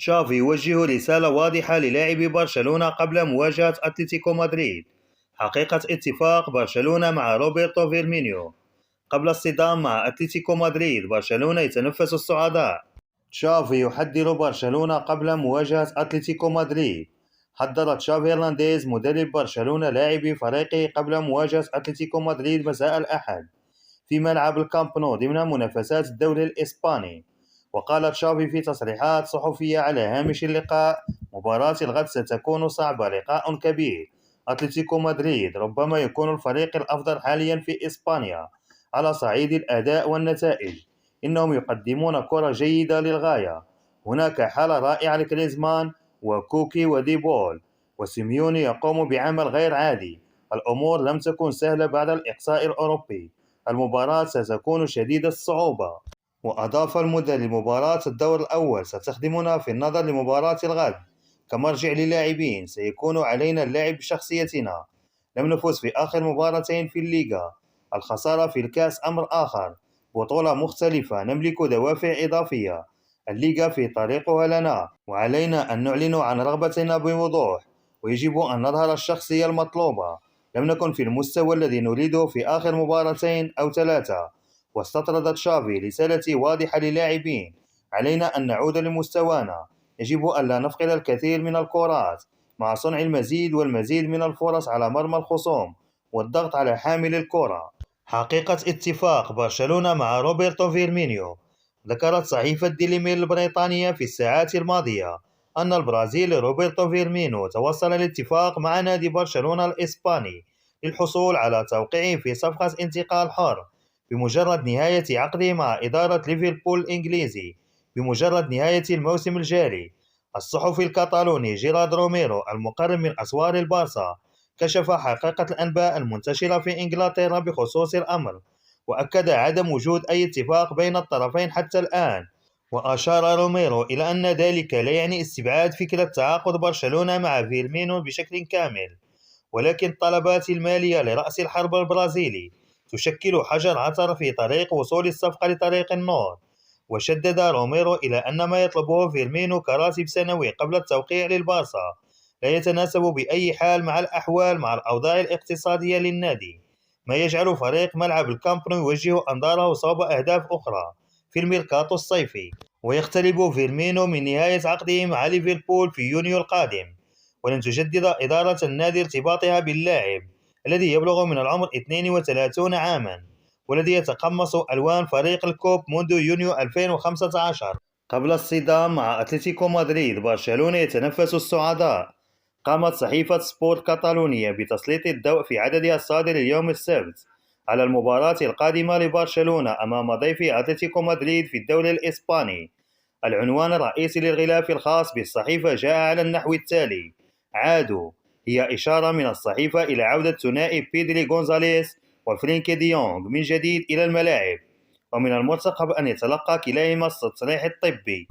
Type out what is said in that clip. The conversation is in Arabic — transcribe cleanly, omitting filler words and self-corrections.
تشافي يوجه رسالة واضحة للاعبي برشلونة قبل مواجهة أتلتيكو مدريد. حقيقة اتفاق برشلونة مع روبرتو فيرمينيو. قبل الصدام مع أتلتيكو مدريد، برشلونة يتنفس الصعداء. تشافي يحذر برشلونة قبل مواجهة أتلتيكو مدريد. حذر تشافي هرنانديز مدرب برشلونة لاعبي فريقه قبل مواجهة أتلتيكو مدريد مساء الأحد في ملعب الكامب نو ضمن منافسات الدوري الإسباني. وقال تشافي في تصريحات صحفية على هامش اللقاء: مباراة الغد ستكون صعبة، لقاء كبير. أتلتيكو مدريد ربما يكون الفريق الأفضل حاليا في إسبانيا على صعيد الأداء والنتائج. إنهم يقدمون كرة جيدة للغاية. هناك حالة رائعة لكريزمان وكوكي وديبول، وسيميوني يقوم بعمل غير عادي. الأمور لم تكن سهلة بعد الإقصاء الأوروبي. المباراة ستكون شديدة الصعوبة. وأضاف المدرب: مباراة الدور الأول ستخدمنا في النظر لمباراة الغد كمرجع للاعبين. سيكون علينا اللعب بشخصيتنا. لم نفوز في آخر مباراتين في الليغا. الخسارة في الكأس أمر آخر. بطولة مختلفة، نملك دوافع إضافية. الليغا في طريقها لنا، وعلينا أن نعلن عن رغبتنا بوضوح. ويجب أن نظهر الشخصية المطلوبة. لم نكن في المستوى الذي نريده في آخر مباراتين أو ثلاثة. واستطرد تشافي: رسالتي واضحة للاعبين، علينا أن نعود لمستوانا. يجب أن لا نفقد الكثير من الكرات، مع صنع المزيد والمزيد من الفرص على مرمى الخصوم والضغط على حامل الكرة. حقيقة اتفاق برشلونة مع روبرتو فيرمينيو. ذكرت صحيفة ديلي ميل البريطانية في الساعات الماضية أن البرازيلي روبرتو فيرمينو توصل لاتفاق مع نادي برشلونة الإسباني للحصول على توقيعه في صفقة انتقال حر بمجرد نهاية عقده مع إدارة ليفربول الإنجليزي بمجرد نهاية الموسم الجاري. الصحفي الكتالوني جيرارد روميرو المقرب من أسوار البارسا كشف حقيقة الأنباء المنتشرة في إنجلترا بخصوص الأمر، وأكد عدم وجود أي اتفاق بين الطرفين حتى الآن. وأشار روميرو إلى أن ذلك لا يعني استبعاد فكرة تعاقد برشلونة مع فيرمينو بشكل كامل، ولكن الطلبات المالية لرأس الحرب البرازيلي تشكل حجر عثر في طريق وصول الصفقة لطريق النور. وشدد روميرو إلى أن ما يطلبه فيرمينو كراتب سنوي قبل التوقيع للبارسا لا يتناسب بأي حال مع الأحوال مع الأوضاع الاقتصادية للنادي، ما يجعل فريق ملعب الكامب نو يوجه أنظاره صوب أهداف أخرى في الميركاتو الصيفي. ويقترب فيرمينو من نهاية عقده مع ليفربول في يونيو القادم، ولن تجدد إدارة النادي ارتباطها باللاعب الذي يبلغ من العمر 32 عاما، والذي يتقمص ألوان فريق الكوب منذ يونيو 2015. قبل الصدام مع أتلتيكو مدريد، برشلونة يتنفس الصعداء. قامت صحيفة سبورت كاتالونيا بتسليط الضوء في عددها الصادر اليوم السبت على المباراة القادمة لبرشلونة أمام ضيفي أتلتيكو مدريد في الدوري الإسباني. العنوان الرئيسي للغلاف الخاص بالصحيفة جاء على النحو التالي: عادوا. هي إشارة من الصحيفة إلى عودة ثنائي بيدري غونزاليس وفرينكي ديونغ من جديد إلى الملاعب، ومن المرتقب أن يتلقى كلاهما التصريح الطبي.